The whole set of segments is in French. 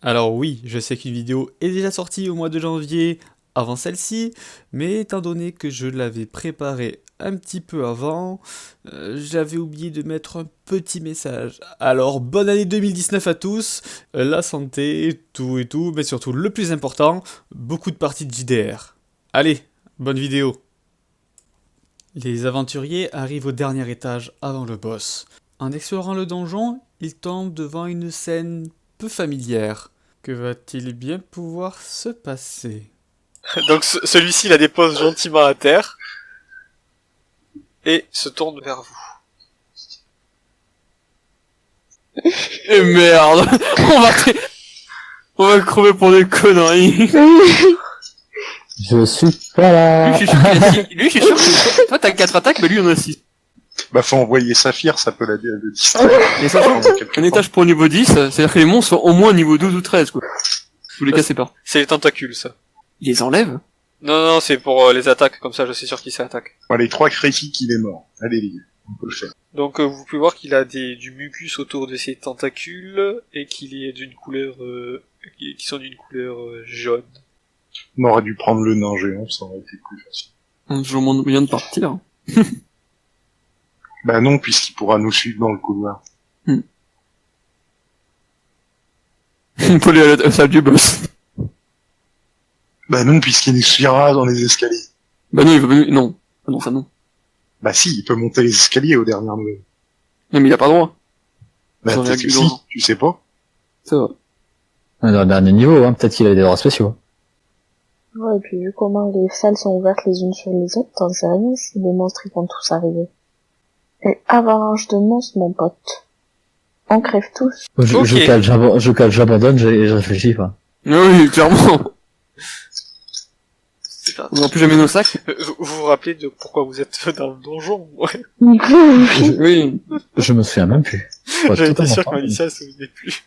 Alors oui, je sais qu'une vidéo est déjà sortie au mois de janvier, avant celle-ci, mais étant donné que je l'avais préparée un petit peu avant, j'avais oublié de mettre un petit message. Alors bonne année 2019 à tous, la santé, tout et tout, mais surtout le plus important, beaucoup de parties de JDR. Allez, bonne vidéo. Les aventuriers arrivent au dernier étage avant le boss. En explorant le donjon, ils tombent devant une scène peu familière. Que va-t-il bien pouvoir se passer? Donc celui-ci la dépose gentiment à terre et se tourne vers vous. Et merde. On va crever pour des conneries. Je suis pas là. Lui, je suis sûr que toi t'as 4 attaques, mais lui on a 6. Bah faut envoyer Saphir, ça peut le distraire. Et ça un étage pour niveau 10, c'est-à-dire que les monstres sont au moins niveau 12 ou 13 quoi. Tous les cas c'est pas. C'est les tentacules ça. Il les enlève? Non, c'est pour les attaques, comme ça je sais sur qui ça attaque. Bon, les 3 critiques, il est mort. Allez les gars, on peut le faire. Donc vous pouvez voir qu'il a du mucus autour de ses tentacules et qu'il est d'une couleur qui sont d'une couleur jaune. On aurait dû prendre le nain géant, ça aurait été plus facile. On a toujours moyen de partir. Bah non, puisqu'il pourra nous suivre dans le couloir. On peut aller à la salle du boss. Bah non, puisqu'il nous suivra dans les escaliers. Bah non, il veut non. Ah non, ça non. Bah si, il peut monter les escaliers aux dernières nouvelles. Non, mais il a pas droit. Bah J'en ai peut-être que acquis si, tu sais pas. Ça va. Dans le dernier niveau, hein, peut-être qu'il a des droits spéciaux. Ouais, et puis vu comment les salles sont ouvertes les unes sur les autres, t'en sais rien si les monstres ils vont tous arriver. Et avalanche de monstres, mon pote. On crève tous. Je cale, j'abandonne, je réfléchis pas. Oui, clairement. On n'aura plus jamais nos sacs. Vous vous rappelez de pourquoi vous êtes dans le donjon? Ouais. Oui. Je me souviens même plus. J'avais été sûr que Malicia se souvenait plus.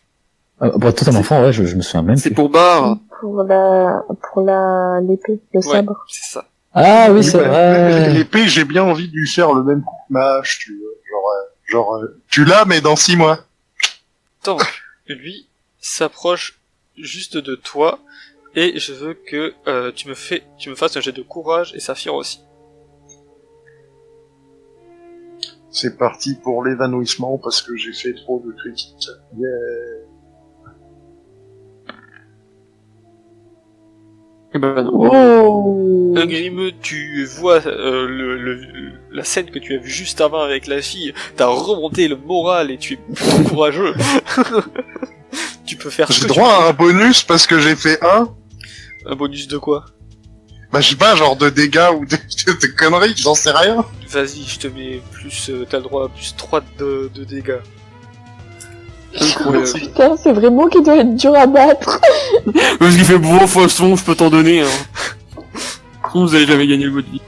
Pour être totalement franc, ouais, je me souviens même C'est plus. pour Bar. Pour l'épée, le Ouais, sabre. c'est ça. Ah oui, c'est Ouais, vrai. l'épée, j'ai bien envie de lui faire le même coup que ma hache, tu vois. Genre, tu l'as, mais dans 6 mois. Donc, lui s'approche juste de toi et je veux que tu me fasses un jet de courage et Saphir aussi. C'est parti pour l'évanouissement parce que j'ai fait trop de critiques. Yeah. Eh ben non. Oh! Grim, tu vois la scène que tu as vue juste avant avec la fille, t'as remonté le moral et tu es plutôt courageux. Tu peux faire ce J'ai que droit à un bonus parce que j'ai fait Un bonus de quoi? Bah je sais pas, genre de dégâts ou de conneries, j'en sais rien. Vas-y, je te mets plus, t'as le droit à plus 3 de dégâts. Incroyable. Putain, c'est vraiment qu'il doit être dur à battre. Parce qu'il fait beau façon, je peux t'en donner. Hein. Sinon, vous allez jamais gagner le votre vie.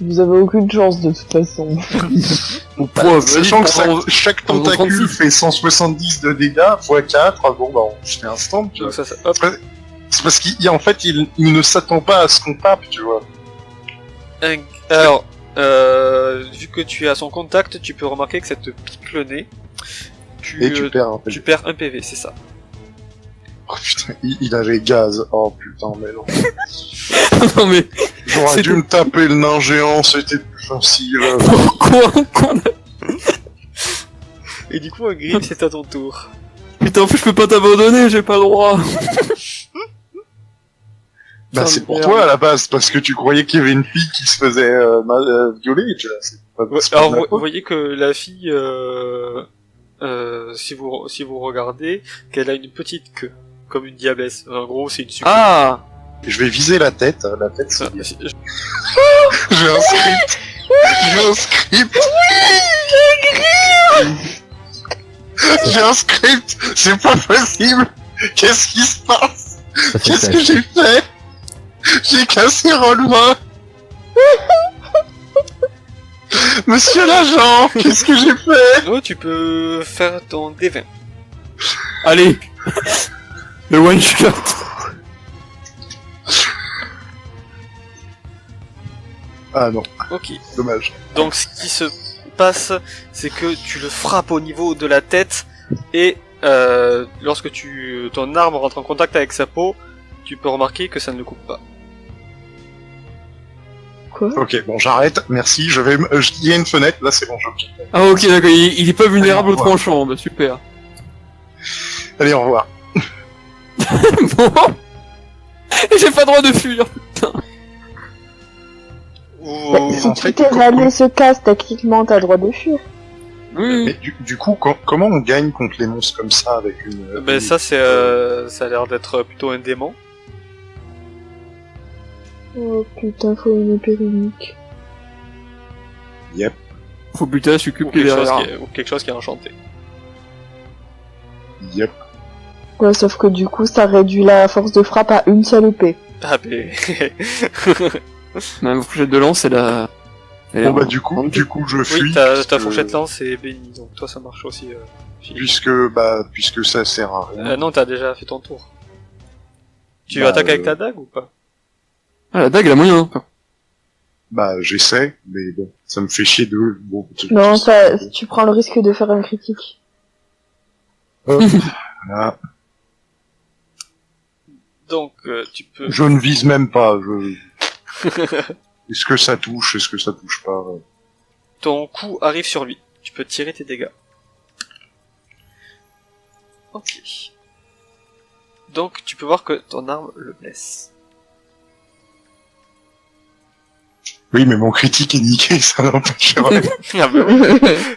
Vous avez aucune chance de toute façon. Ou preuve. Sachant que vas-y, chaque prends- tentacule 36. fait 170 de dégâts, x 4, bon bah on se fait un stand, tu vois. Donc ça, hop. C'est parce qu'en fait, il ne s'attend pas à ce qu'on tape, tu vois. Alors, vu que tu es à son contact, tu peux remarquer que ça te pique le nez. Et tu perds un peu. Tu perds un PV, c'est ça. Oh putain, il avait gaz. Oh putain, mais non. Non mais, J'aurais C'est dû tout. me taper le nain géant, c'était plus facile. quoi Et du coup, Grim, c'est à ton tour. Putain, en fait, je peux pas t'abandonner, j'ai pas le droit. Bah Ça c'est me pour perd. toi à la base, parce que tu croyais qu'il y avait une fille qui se faisait violer, tu vois. Ouais, C'est pas alors, de la vous faute. voyez que la fille, si vous regardez, qu'elle a une petite queue, comme une diablesse. En gros, c'est une super. Ah. Je vais viser la tête c'est bien. Je- J'ai un script. J'ai un script. J'ai un script. C'est pas possible. Qu'est-ce qui se passe? Ça fait Qu'est-ce ça. que j'ai fait? J'ai cassé Rolma. Monsieur l'agent, qu'est-ce que j'ai fait? Oh, tu peux faire ton D20. Allez. Le one shot. Ah non, Ok. dommage. Donc, ce qui se passe, c'est que tu le frappes au niveau de la tête et lorsque ton arme rentre en contact avec sa peau, tu peux remarquer que ça ne le coupe pas. Quoi? Ok, bon, j'arrête, merci, il y a une fenêtre, là c'est bon, je quitte. Ah ok, d'accord, il est pas vulnérable Allez, au au revoir. tranchant, bah super. Allez, au revoir. Bon. J'ai pas le droit de fuir. Ou... Si en tu fait, t'es comment- ramené ce casse, techniquement, t'as le droit de fuir. Oui. Mais du coup, comment on gagne contre les monstres comme ça avec une... Ben ça c'est ça a l'air d'être plutôt un démon. Oh putain, faut une épée unique. Faut buter, je Ou s'occupe quelque, chose derrière. qui est, ou quelque chose qui est enchanté. Yep. Ouais, sauf que du coup, ça réduit la force de frappe à une seule épée. Ah ben... Ma fourchette de lance, elle a... Bon bah du coup je fuis. oui, ta puisque- fourchette lance est bénie, donc toi ça marche aussi. Philippe. Puisque ça sert à rien. Non, t'as déjà fait ton tour. Tu Bah, attaques avec ta dague ou pas? Ah, la dague, elle a moyen, hein. Bah j'essaie, mais bon, ça me fait chier de... Bon, Non, ça, tu prends le risque de faire un critique. Voilà. Donc tu peux... Je ne vise même pas. Est-ce que ça touche? Est-ce que ça touche pas? Ton coup arrive sur lui. Tu peux tirer tes dégâts. Ok. Donc tu peux voir que ton arme le blesse. Oui, mais mon critique est niqué, ça n'empêche rien. Ah bah oui.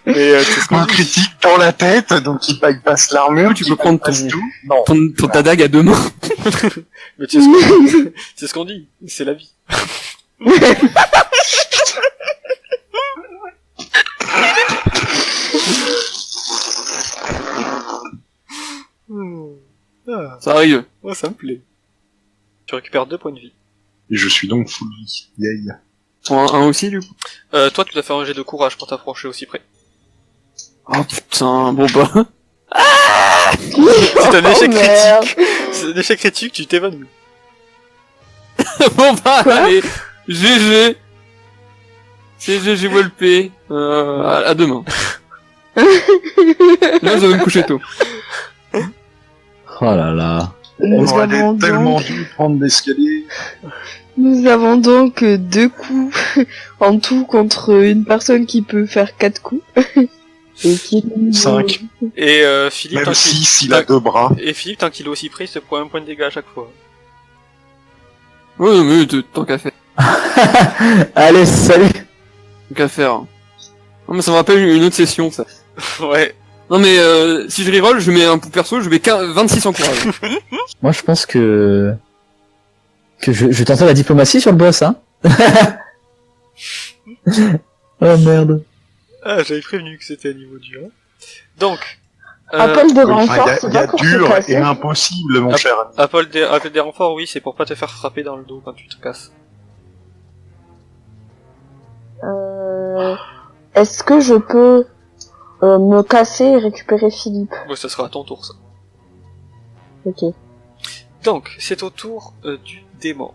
Mais c'est ce qu'on Mon dit. critique dans la tête, donc il passe l'armure, Tu peux prendre passe ton- tout. Non. Ta dague à deux mains. Mais tu sais ce qu'on dit. C'est ce qu'on dit. C'est la vie. Ah, Ça arrive. ouais, ça me plaît. Tu récupères 2 points de vie. Et je suis donc full vie. Yay. Un aussi, du coup. Toi, tu dois faire un jet de courage pour t'approcher aussi près. Oh putain, bon bah. C'est un échec merde. critique. C'est un échec critique, tu t'évanouis. Bon bah, allez. GG. C'est GG Volpe. À demain. Là, je vais me coucher tôt. Oh là là. On Nous aurait avons tellement donc, dû prendre l'escalier. nous avons donc 2 coups en tout contre une personne qui peut faire 4 coups. Et qui est niveau- 5. Et Philippe, Même tant qu'il... 6, il a 2 bras. Et Philippe, tant qu'il est aussi près, il te prend un point de dégâts à chaque fois. Ouais, mais tant qu'à faire. Allez, salut. Tant qu'à faire. Non, mais ça me rappelle une autre session, ça. Ouais. Non, mais si je reroll, je mets un coup perso, je mets 26 en courage. Moi, je pense que je vais tenter la diplomatie sur le boss, hein. Oh merde. Ah, j'avais prévenu que c'était à niveau dur. Donc... Appel de Oui, enfin, renfort, il c'est y a pas pour se dur casser. et impossible, mon Ah. cher ami. appel des renforts, oui, c'est pour pas te faire frapper dans le dos quand tu te casses. Est-ce que je peux me casser et récupérer Philippe? Ouais, ça sera à ton tour, ça. Ok. Donc, c'est au tour du démon.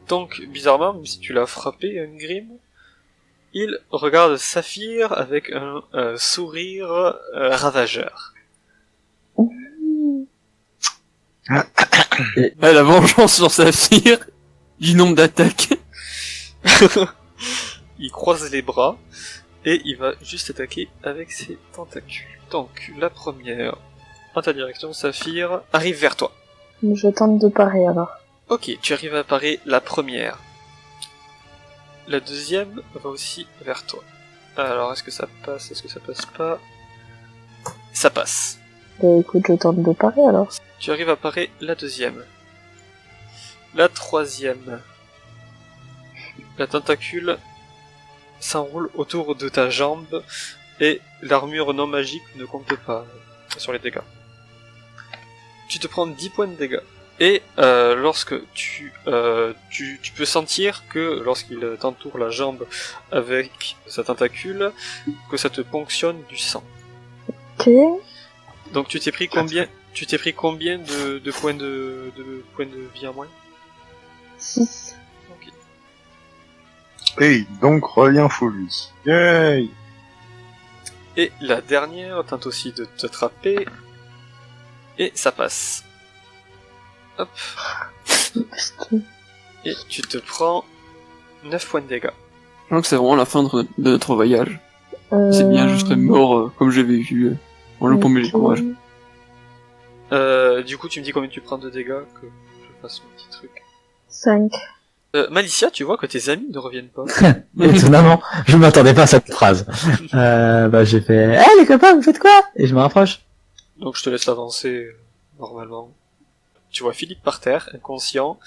Donc, bizarrement, même si tu l'as frappé, Grim, il regarde Saphir avec un sourire ravageur. La vengeance sur Saphir, du nombre d'attaques. Il croise les bras, et il va juste attaquer avec ses tentacules. Donc, la première, en ta direction, Saphir, arrive vers toi. Je tente de parer alors. Ok, tu arrives à parer la première. La deuxième va aussi vers toi. Alors, est-ce que ça passe? Est-ce que ça passe pas? Ça passe. Bah écoute, je tente de parer alors. Tu arrives à parer la deuxième. La troisième. La tentacule s'enroule autour de ta jambe et l'armure non magique ne compte pas sur les dégâts. Tu te prends 10 points de dégâts. Et lorsque tu peux sentir que lorsqu'il t'entoure la jambe avec sa tentacule, que ça te ponctionne du sang. Ok. Donc tu t'es pris combien de points de points de vie en moins? 6. Ok. Et donc revient full vie. Yay. Et la dernière tente aussi de t'attraper. Et ça passe. Hop. Et tu te prends 9 points de dégâts. Je crois que c'est vraiment la fin de notre voyage. C'est bien, je serais mort comme j'ai vécu, en loupant mes courage. Du coup, tu me dis combien tu prends de dégâts, que je fasse mon petit truc. 5. Malicia, tu vois que tes amis ne reviennent pas. Étonnamment, je m'attendais pas à cette phrase. J'ai fait, hey les copains, vous faites quoi? Et je me rapproche. Donc je te laisse avancer normalement. Tu vois Philippe par terre, inconscient,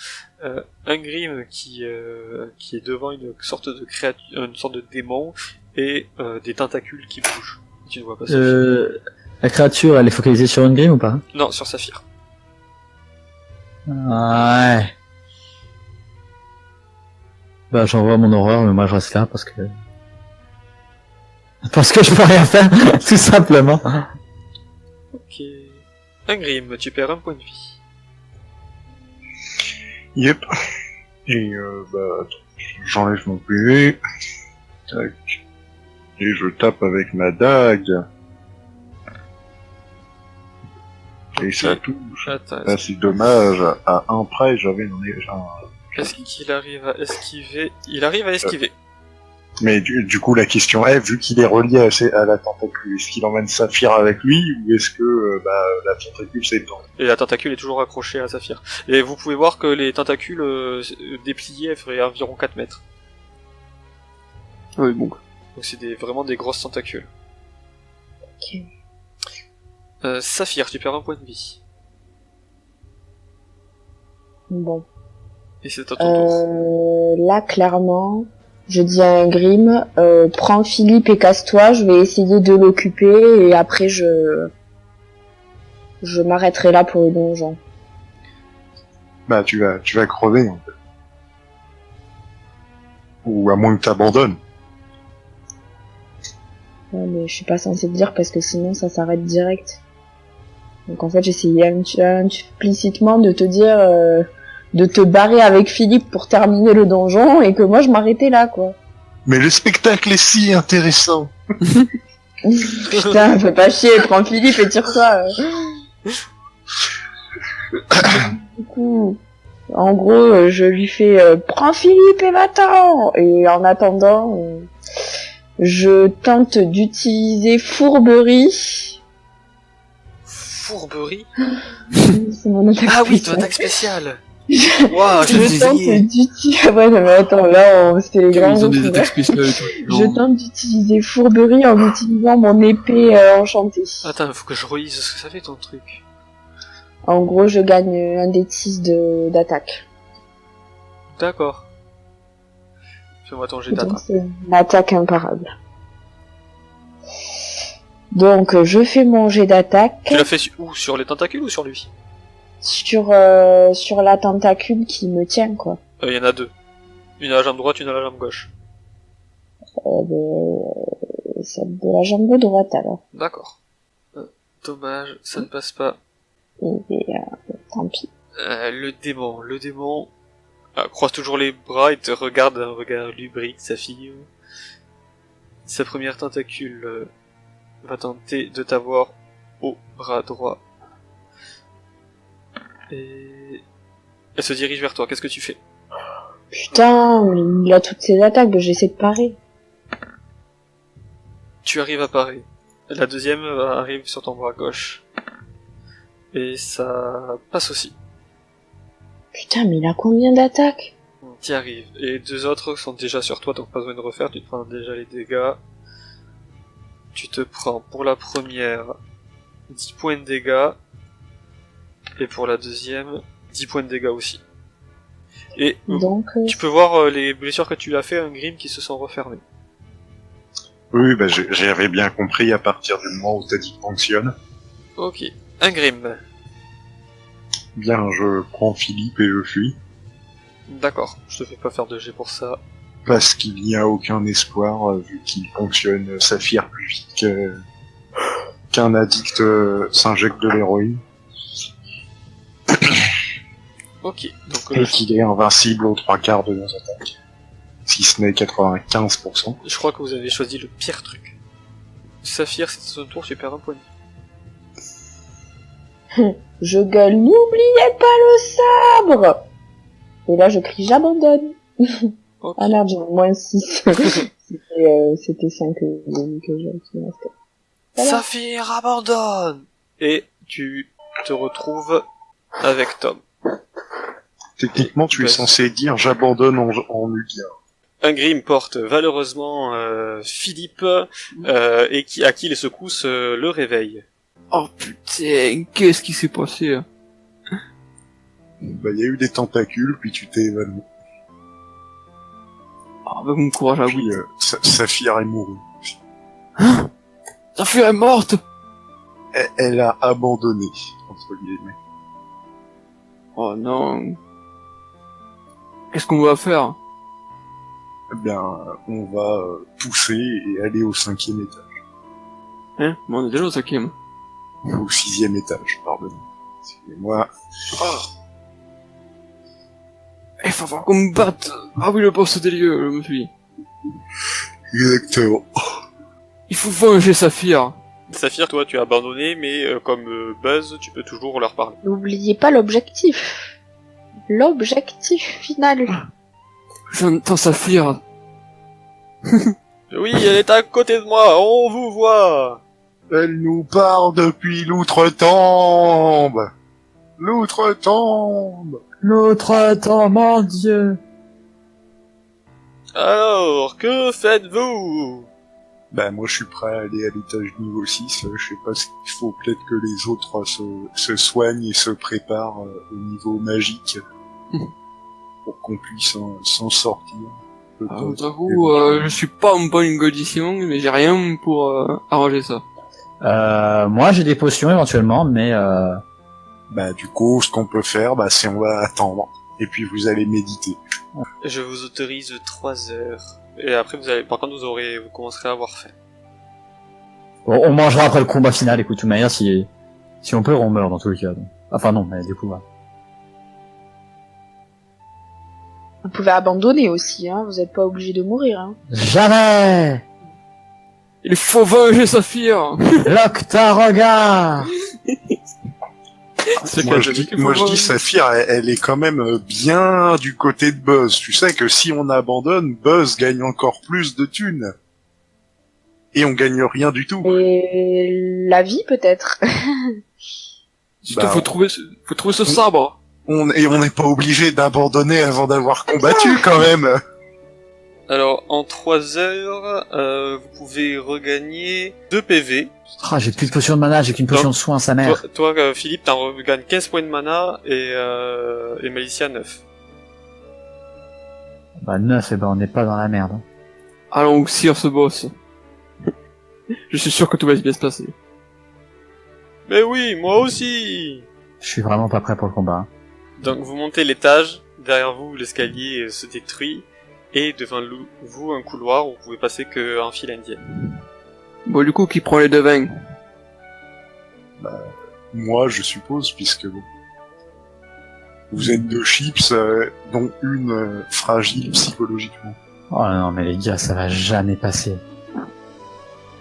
un Grim qui est devant une sorte de créature, une sorte de démon, et des tentacules qui bougent. Tu ne vois pas ça. La créature, elle est focalisée sur une grime ou pas? Non, sur Saphir. Ouais. Bah, j'envoie mon horreur, mais moi je reste là parce que je peux rien faire, tout simplement. Ok. Un Grim, tu perds un point de vie. Yep. Et j'enlève mon PV. Tac. Et je tape avec ma dague. Et ça touche. Attends, Ah, c'est dommage, à un près, j'avais un... est-ce qu'il arrive à esquiver? Il arrive à esquiver. Mais du coup, la question est, vu qu'il est relié à la tentacule, est-ce qu'il emmène Saphir avec lui, ou est-ce que la tentacule s'étend? Et la tentacule est toujours accrochée à Saphir. Et vous pouvez voir que les tentacules dépliées feraient environ 4 mètres. Oui, bon. Donc c'est vraiment des grosses tentacules. Ok. Saphir, tu perds un point de vie. Bon. Et c'est à ton tour. Là, clairement, je dis à un Grim, prends Philippe et casse-toi, je vais essayer de l'occuper, et après je m'arrêterai là pour le donjon. Bah, tu vas crever, en fait. Ou à moins que t'abandonnes. Ouais, mais je suis pas censée te dire parce que sinon ça s'arrête direct. Donc en fait j'essayais implicitement de te dire de te barrer avec Philippe pour terminer le donjon et que moi je m'arrêtais là quoi. Mais le spectacle est si intéressant. Putain, fais pas chier, prends Philippe et tire-toi. Du coup, en gros, je lui fais prends Philippe et va-t'en. Et en attendant, je tente d'utiliser fourberie. Fourberie? C'est mon attaque Ah oui, ton spéciale. attaque spéciale. Waouh, Je tente d'utiliser... Ouais, non mais attends, là, c'était les grands Ils ont mots. des attaques spéciales et tout. Je tente d'utiliser fourberie en utilisant mon épée enchantée. Attends, faut que je relise ce que ça fait ton truc. En gros, je gagne un des 6 d'attaque. D'accord. Fais-moi ton jet Donc d'attaque. c'est une attaque imparable. Donc je fais mon jet d'attaque Tu l'as fait où? Sur les tentacules ou sur lui? sur la tentacule qui me tient quoi. Il y en a deux. Une à la jambe droite, une à la jambe gauche. Celle de la jambe droite alors. D'accord. Dommage, ça ne passe pas. Et tant pis. Le démon croise toujours les bras et te regarde d'un regard lubrique, sa fille. Sa première tentacule va tenter de t'avoir au bras droit. Et elle se dirige vers toi, qu'est-ce que tu fais? Putain, mais il a toutes ses attaques, j'essaie de parer. Tu arrives à parer. La deuxième arrive sur ton bras gauche. Et ça passe aussi. Putain, mais il a combien d'attaques? T'y arrives. Et deux autres sont déjà sur toi, donc pas besoin de refaire, tu te prends déjà les dégâts. Tu te prends pour la première 10 points de dégâts. Et pour la deuxième, 10 points de dégâts aussi. Et Donc tu peux voir les blessures que tu as fait, un Grim qui se sont refermées. Oui, bah j'avais bien compris à partir du moment où t'as dit fonctionne. Ok. Un Grim. Bien, je prends Philippe et je fuis. D'accord. Je te fais pas faire de jet pour ça. Parce qu'il n'y a aucun espoir, vu qu'il fonctionne Saphir plus vite qu'un addict s'injecte de l'héroïne. Ok. Donc Et qu'il est invincible aux 3/4 de nos attaques. Si ce n'est 95%. je crois que vous avez choisi le pire truc. Saphir, c'est son tour, tu perds un point de vie. Je gueule, n'oubliez pas le sabre! Et là, je crie, j'abandonne. Ok. Ah merde, j'ai moins 6. C'était 5 que j'ai qui me restait. Voilà. Saphir abandonne! Et tu te retrouves avec Tom. Techniquement, tu es Bah, censé dire j'abandonne en Ugia. Ingrim porte valeureusement Philippe et à qui les secousses le réveillent. Oh putain, qu'est-ce qui s'est passé hein? Bah, il y a eu des tentacules, puis tu t'es évanoui. Ah, bah, bon courage à vous. Puis, Saphir est mourue. Saphir est morte! Elle a abandonné, entre guillemets. Oh non. Qu'est-ce qu'on va faire? Eh bien, on va pousser et aller au 5e étage. Hein? Bon, on est déjà au 5e. Au 6e étage, pardon. Excusez-moi. Il faut falloir qu'on me batte! Ah oui, le boss des lieux, je me suis dit. Exactement. Il faut venger Saphir! Saphir, toi tu as abandonné, mais comme Buzz, tu peux toujours leur parler. N'oubliez pas l'objectif. L'objectif final. J'entends Saphir! Oui, elle est à côté de moi, on vous voit! Elle nous part depuis l'outre-tombe. L'outre-tombe. L'autre temps, mon Dieu. Alors, que faites-vous? Bah, moi, je suis prêt à aller à l'étage niveau 6. Je sais pas s'il faut peut-être que les autres se soignent et se préparent au niveau magique. Pour qu'on puisse s'en sortir. Ah, Peut-être. j'avoue, je suis pas en bonne condition, mais j'ai rien pour arranger ça. Moi, j'ai des potions éventuellement, mais Bah, du coup, ce qu'on peut faire, bah, c'est on va attendre. Et puis vous allez méditer. Je vous autorise 3 heures. Et après, par contre, vous commencerez à avoir faim. bon, on mangera après le combat final. Écoute, de toute manière, si on peut, on meurt dans tous les cas. Donc. Enfin non, mais du coup, voilà. Vous pouvez abandonner aussi, hein. Vous êtes pas obligé de mourir, hein. Jamais. Il faut venger Saphir! Lock ta regard. C'est Moi, pas je celui dis, qu'il faut moi, je dis, venger. Saphir, elle est quand même bien du côté de Buzz. Tu sais que si on abandonne, Buzz gagne encore plus de thunes. Et on gagne rien du tout. Et la vie, peut-être. Surtout, Bah, faut trouver ce sabre! On n'est pas obligé d'abandonner avant d'avoir combattu quand même. Alors, en 3 heures, vous pouvez regagner 2 PV. Ah, j'ai plus de potion de mana, j'ai qu'une potion de soin, sa mère. Toi, Philippe, t'en regagnes 15 points de mana et Malicia 9. Bah 9, et ben on n'est pas dans la merde. Hein. Allons, sire ce boss. Je suis sûr que tout va bien se passer. Mais oui, moi aussi! Je suis vraiment pas prêt pour le combat. Hein. Donc vous montez l'étage, derrière vous l'escalier se détruit, et devant vous un couloir où vous pouvez passer qu'en file indienne. Bon, du coup, qui prend les devins? Moi, je suppose, puisque bon, vous êtes 2 chips, dont une fragile psychologiquement. Oh non, mais les gars, ça va jamais passer.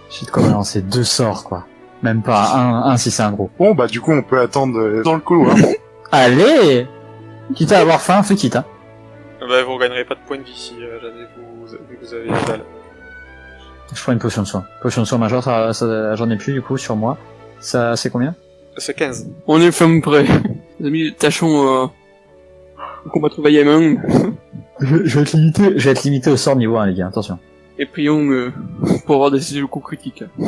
J'ai de quoi balancer 2 sorts, quoi. Même pas un si c'est un gros. Bon, bah du coup, on peut attendre dans le couloir. Allez. Quitte à avoir faim, fais quitte, hein. Bah vous regagnerez pas de points de vie si jamais vous avez la dalle. Je prends une potion de soin. Potion de soin major, j'en ai plus du coup sur moi. Ça, c'est combien? C'est 15. On est fin prêt. Les amis, tâchons, combattre vaillamment. Je vais être limité au sort niveau 1, les gars, attention. Et prions, pour avoir des coups critiques. Je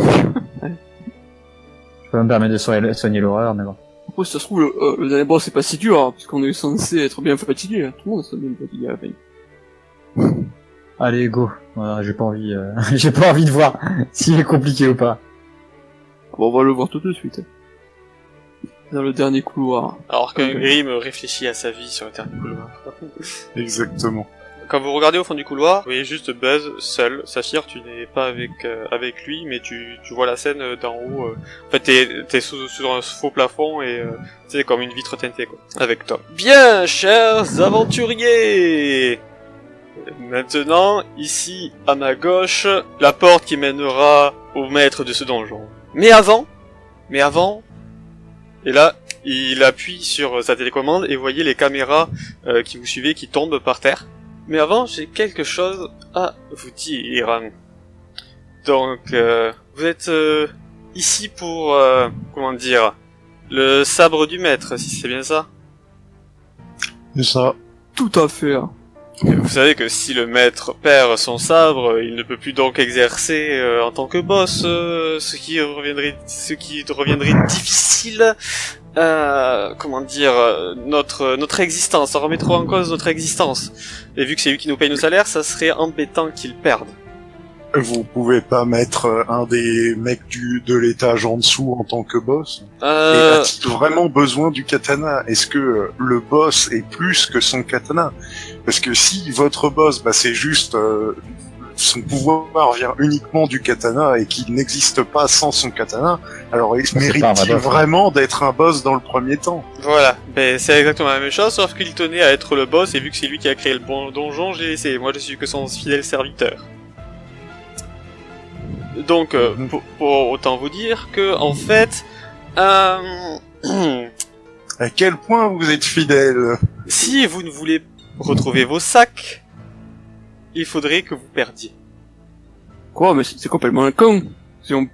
peux me permettre de soigner l'horreur, mais bon. Après, si ça se trouve, le dernier boss c'est pas si dur, hein, puisqu'on est censé être bien fatigué, hein. Tout le monde est bien fatigué à la fin. Allez, go. Voilà, j'ai pas envie, j'ai pas envie de voir s'il est compliqué ou pas. Bon, on va le voir tout de suite. Dans le dernier couloir. Alors qu'un Grim réfléchit à sa vie sur le dernier couloir. Exactement. Quand vous regardez au fond du couloir, vous voyez juste Buzz, seul. Saphir, tu n'es pas avec lui, mais tu vois la scène d'en haut. En fait, t'es sous un faux plafond et c'est comme une vitre teintée, quoi. Avec Tom. Bien, chers aventuriers! Maintenant, ici, à ma gauche, la porte qui mènera au maître de ce donjon. Mais avant, et là, il appuie sur sa télécommande et vous voyez les caméras qui vous suivaient qui tombent par terre. Mais avant, j'ai quelque chose à vous dire. Donc, vous êtes ici pour, comment dire, le sabre du maître, si c'est bien ça. C'est ça. Tout à fait. Hein. Et vous savez que si le maître perd son sabre, il ne peut plus donc exercer en tant que boss, ce qui reviendrait difficile. Comment dire, notre existence, ça remettrait en cause notre existence. Et vu que c'est lui qui nous paye nos salaires, ça serait embêtant qu'il perde. Vous pouvez pas mettre un des mecs de l'étage en dessous en tant que boss? Et a-t-il vraiment besoin du katana? Est-ce que le boss est plus que son katana? Parce que si votre boss, c'est juste son pouvoir vient uniquement du katana et qu'il n'existe pas sans son katana, alors mérite-t-il vraiment d'être un boss dans le premier temps? Voilà, c'est exactement la même chose, sauf qu'il tenait à être le boss, et vu que c'est lui qui a créé le bon donjon, je l'ai laissé. Moi, je suis que son fidèle serviteur. Donc, pour autant vous dire que, en fait, à quel point vous êtes fidèle? Si vous ne voulez retrouver vos sacs, il faudrait que vous perdiez. Quoi? Mais c'est complètement un con. Si on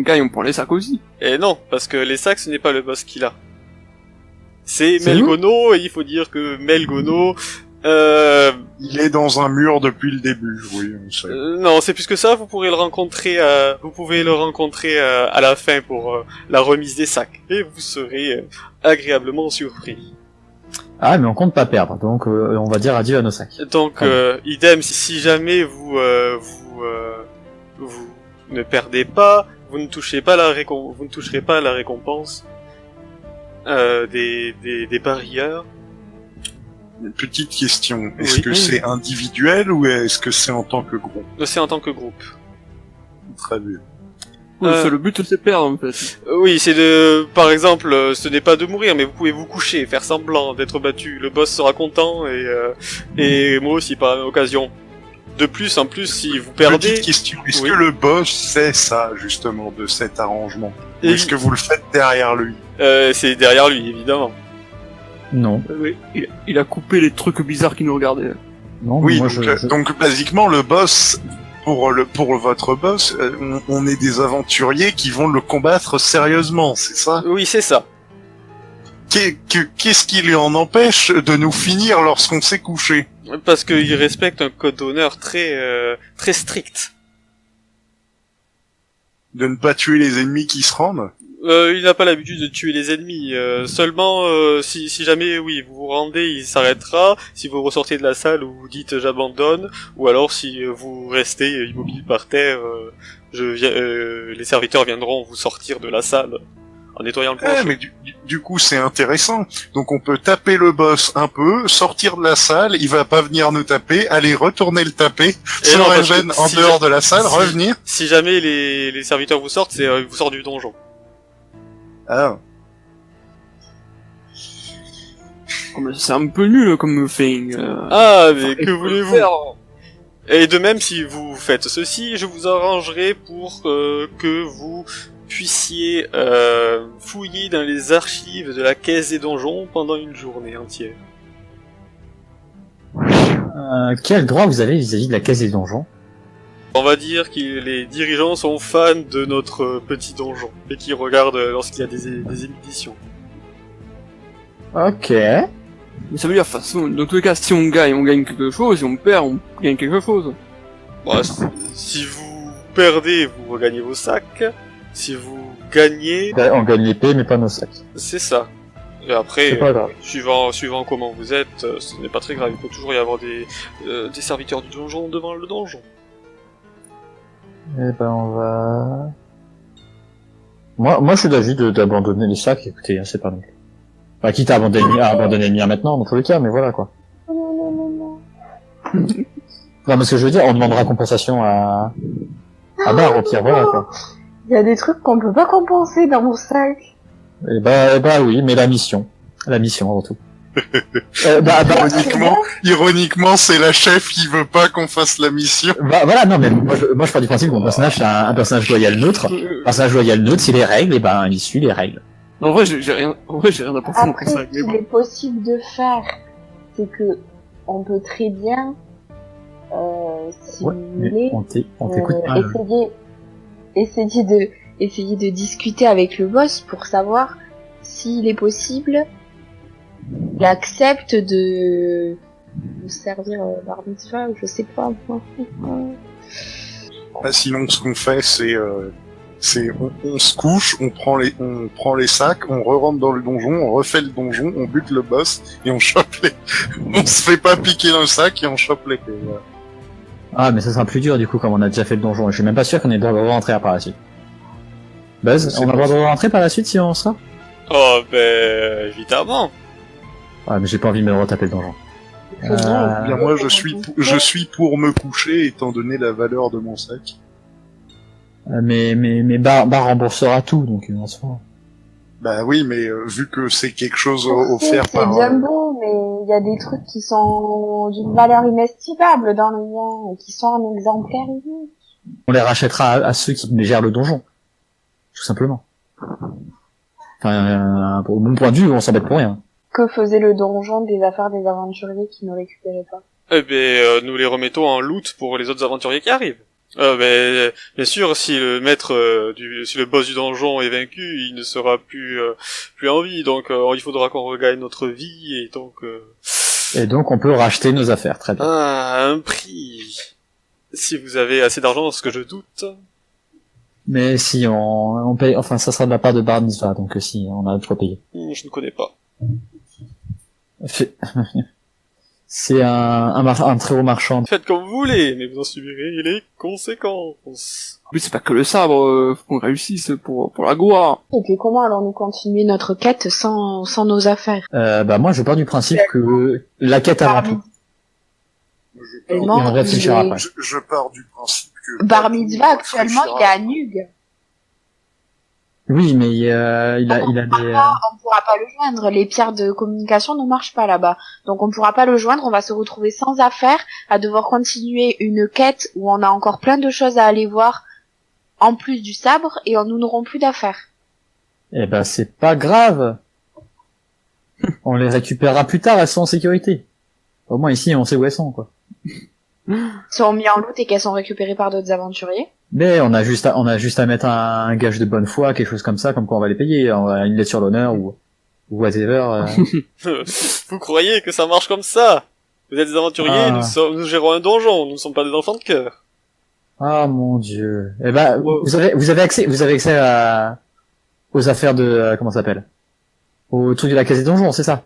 gagne, on prend les sacs aussi. Et non, parce que les sacs, ce n'est pas le boss qu'il a. C'est Melgono, et il faut dire que Melgono... il est dans un mur depuis le début, oui, on sait. Non, c'est plus que ça, vous pouvez le rencontrer à la fin pour la remise des sacs. Et vous serez agréablement surpris. Ah, mais on compte pas perdre, donc on va dire adieu à nos sacs. Donc, idem, si jamais vous ne perdez pas, vous ne toucherez pas la récompense des parieurs. Une petite question, est-ce que c'est individuel ou est-ce que c'est en tant que groupe? C'est en tant que groupe. Très bien. Le but c'est de perdre en fait. Oui, c'est par exemple, ce n'est pas de mourir, mais vous pouvez vous coucher, faire semblant d'être battu. Le boss sera content et moi aussi par la même occasion. De plus, en plus, si vous perdez... Petite question, est-ce que le boss sait ça, justement, de cet arrangement? Ou est-ce que vous le faites derrière lui? C'est derrière lui, évidemment. Non. Oui, il a coupé les trucs bizarres qui nous regardaient. Non, oui, moi, donc basiquement, le boss... Pour votre boss, on est des aventuriers qui vont le combattre sérieusement, c'est ça? Oui, c'est ça. Qu'est-ce qui lui en empêche de nous finir lorsqu'on s'est couché? Parce qu'il respecte un code d'honneur très strict. De ne pas tuer les ennemis qui se rendent? Il n'a pas l'habitude de tuer les ennemis. Seulement, si jamais, oui, vous vous rendez, il s'arrêtera. Si vous ressortez de la salle ou vous dites j'abandonne, ou alors si vous restez immobile par terre, les serviteurs viendront vous sortir de la salle en nettoyant le plancher. Mais du coup, c'est intéressant. Donc on peut taper le boss un peu, sortir de la salle, il va pas venir nous taper, aller retourner le taper, sans Raven en dehors de la salle, revenir. Si jamais les serviteurs vous sortent, ils vous sortent du donjon. Ah. C'est un peu nul comme thing. Mais que voulez-vous? Et de même, si vous faites ceci, je vous arrangerai pour que vous puissiez fouiller dans les archives de la caisse des donjons pendant une journée entière. Quel droit vous avez vis-à-vis de la caisse des donjons? On va dire que les dirigeants sont fans de notre petit donjon et qui regardent lorsqu'il y a des éditions. Ok. Mais ça veut dire, de toute façon, dans tous les cas, si on gagne quelque chose, si on perd, on gagne quelque chose. Bon, si vous perdez, vous regagnez vos sacs. Si vous gagnez... On gagne l'épée, mais pas nos sacs. C'est ça. Et après, suivant comment vous êtes, ce n'est pas très grave. Il peut toujours y avoir des serviteurs du donjon devant le donjon. Eh ben, on va... Moi, je suis d'avis d'abandonner les sacs, écoutez, c'est pas non plus. Enfin, quitte à abandonner le mien maintenant, dans tous les cas, mais voilà, quoi. Non, mais ce que je veux dire, on demandera compensation à Bar, au pire, voilà, quoi. Il y a des trucs qu'on peut pas compenser dans mon sac. Eh bah oui, mais la mission avant tout. Ironiquement, c'est la chef qui veut pas qu'on fasse la mission. Voilà, non, mais moi je pars du principe que mon personnage c'est un personnage loyal neutre. Un personnage loyal neutre, c'est les règles, et ben il suit les règles. Non, en vrai, j'ai rien à penser Après, pour ça. ce qu'il est possible de faire, c'est que on peut très bien, si Ouais, vous mais voulez, on t'écoute pas. essayer de discuter avec le boss pour savoir s'il est possible qu'il accepte de servir bar mitzvah, ou je sais pas, moi. Bah, sinon, ce qu'on fait, c'est on se couche, on prend les sacs, on re-rentre dans le donjon, on refait le donjon, on bute le boss et on chope les. On se fait pas piquer dans le sac et on chope les. Voilà. Ah, mais ça sera plus dur du coup, comme on a déjà fait le donjon. Je suis même pas sûr qu'on ait le droit de rentrer par la suite. Buzz, C'est on a le droit de rentrer par la suite si on sera? Oh, ben, évidemment. Ah, mais j'ai pas envie de me retaper le donjon. Bien, moi, je suis pour me coucher étant donné la valeur de mon sac. Mais Bar remboursera tout, donc en soi. Bah oui, mais vu que c'est quelque chose Ok, offert c'est par. bien beau, mais il y a des trucs qui sont d'une valeur inestimable dans le lien, et qui sont un exemplaire unique. On les rachètera à ceux qui gèrent le donjon. Tout simplement. Enfin, pour mon point de vue, on s'embête pour rien. Que faisait le donjon des affaires des aventuriers qui ne récupéraient pas? Eh ben, nous les remettons en loot pour les autres aventuriers qui arrivent. Ben, bien sûr, si le maître si le boss du donjon est vaincu, il ne sera plus en vie, donc il faudra qu'on regagne notre vie, et donc Et donc, on peut racheter nos affaires, très bien. à un prix. Si vous avez assez d'argent, ce que je doute. Mais si on paye, enfin, ça sera de la part de Bar Mitzvah, donc si on a de quoi payer. Je ne connais pas. C'est un très haut marchand. Faites comme vous voulez, mais vous en subirez les conséquences. En plus, c'est pas que le sabre, faut qu'on réussisse pour la gloire. Et puis comment allons-nous continuer notre quête sans nos affaires? Bah moi, je pars du principe que la quête avant tout. Je Et pars, on réfléchira après. je pars du principe que. Bar Mitzvah, actuellement, il est à Nug. Oui, mais il a des. On pourra pas le joindre. Les pierres de communication ne marchent pas là-bas. Donc on pourra pas le joindre. On va se retrouver sans affaires, à devoir continuer une quête où on a encore plein de choses à aller voir, en plus du sabre, et nous n'aurons plus d'affaires. Eh ben, c'est pas grave. On les récupérera plus tard, elles sont en sécurité. Au moins ici, on sait où elles sont, quoi. Sont mis en loot et qu'elles sont récupérées par d'autres aventuriers. Mais on a juste à mettre un gage de bonne foi, quelque chose comme ça, comme quoi on va les payer, une lettre sur l'honneur ou whatever. Vous croyez que ça marche comme ça? Vous êtes des aventuriers, Ah. nous gérons un donjon, nous ne sommes pas des enfants de cœur. Ah mon dieu. Eh ben, Wow. vous avez accès aux affaires de comment ça s'appelle? Au truc de la case des donjons, c'est ça?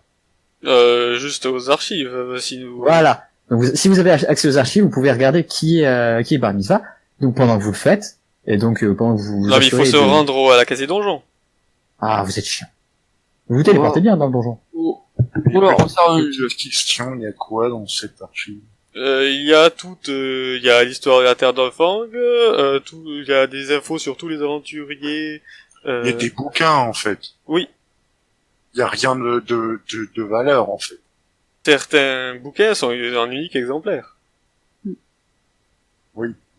Juste aux archives, si nous... Voilà. Donc si vous avez accès aux archives, vous pouvez regarder qui est Bar Mitzvah. Donc pendant que vous le faites, et donc pendant que vous... Non, mais il faut se rendre à la case des donjons. Ah, vous êtes chiant. Vous vous téléportez bien dans le donjon. Oh. Alors, on sert un jeu. Petite question, il y a quoi dans cette archive? Il y a il y a l'histoire de la terre d'Enfang, il y a des infos sur tous les aventuriers. Il y a des bouquins, en fait. Oui. Il y a rien de valeur, en fait. Certains bouquins sont un unique exemplaire.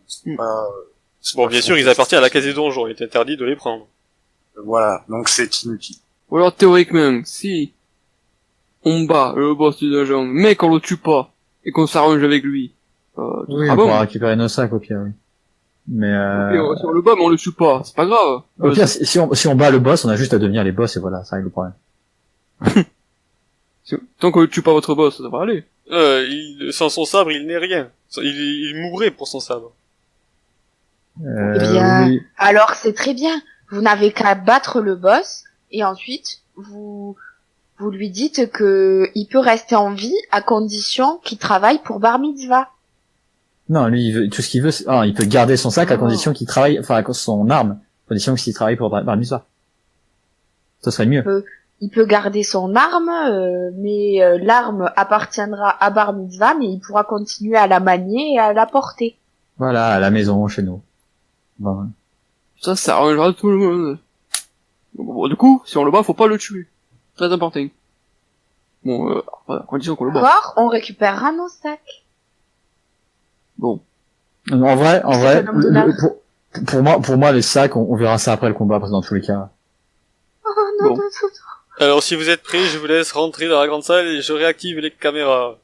C'est Bon, pas bien faux. sûr, ils appartiennent à la case des donjons, il est interdit de les prendre. Voilà, donc c'est inutile. Ou alors, théoriquement, si on bat le boss du donjon, mais qu'on le tue pas, et qu'on s'arrange avec lui, Oui, ah on bon? pourra récupérer nos sacs au pire, oui. Mais Si on le bat, mais on le tue pas, c'est pas grave. au pire, si on bat le boss, on a juste à devenir les boss et voilà, ça règle le problème. Tant qu'on ne tue pas votre boss, ça va aller. Sans son sabre, il n'est rien. Il mourrait pour son sabre. Eh bien, Oui. alors c'est très bien. Vous n'avez qu'à battre le boss, et ensuite, vous lui dites que il peut rester en vie à condition qu'il travaille pour Bar Mitzvah. Non, lui, tout ce qu'il veut, il peut garder son sac à condition qu'il travaille, enfin, son arme, à condition qu'il travaille pour Bar Mitzvah. Ça serait mieux. Il peut garder son arme, mais l'arme appartiendra à Bar Mitzvah, mais il pourra continuer à la manier et à la porter. Voilà, à la maison, chez nous. Bon. Ça arrangera tout le monde. Bon, du coup, si on le bat, faut pas le tuer. Très important. Bon, à condition qu'on le bat. D'accord, on récupérera nos sacs. Bon. En vrai, C'est un homme d'honneur. pour moi, les sacs, on verra ça après le combat, parce que dans tous les cas. Oh Bon. Alors si vous êtes prêts, je vous laisse rentrer dans la grande salle et je réactive les caméras.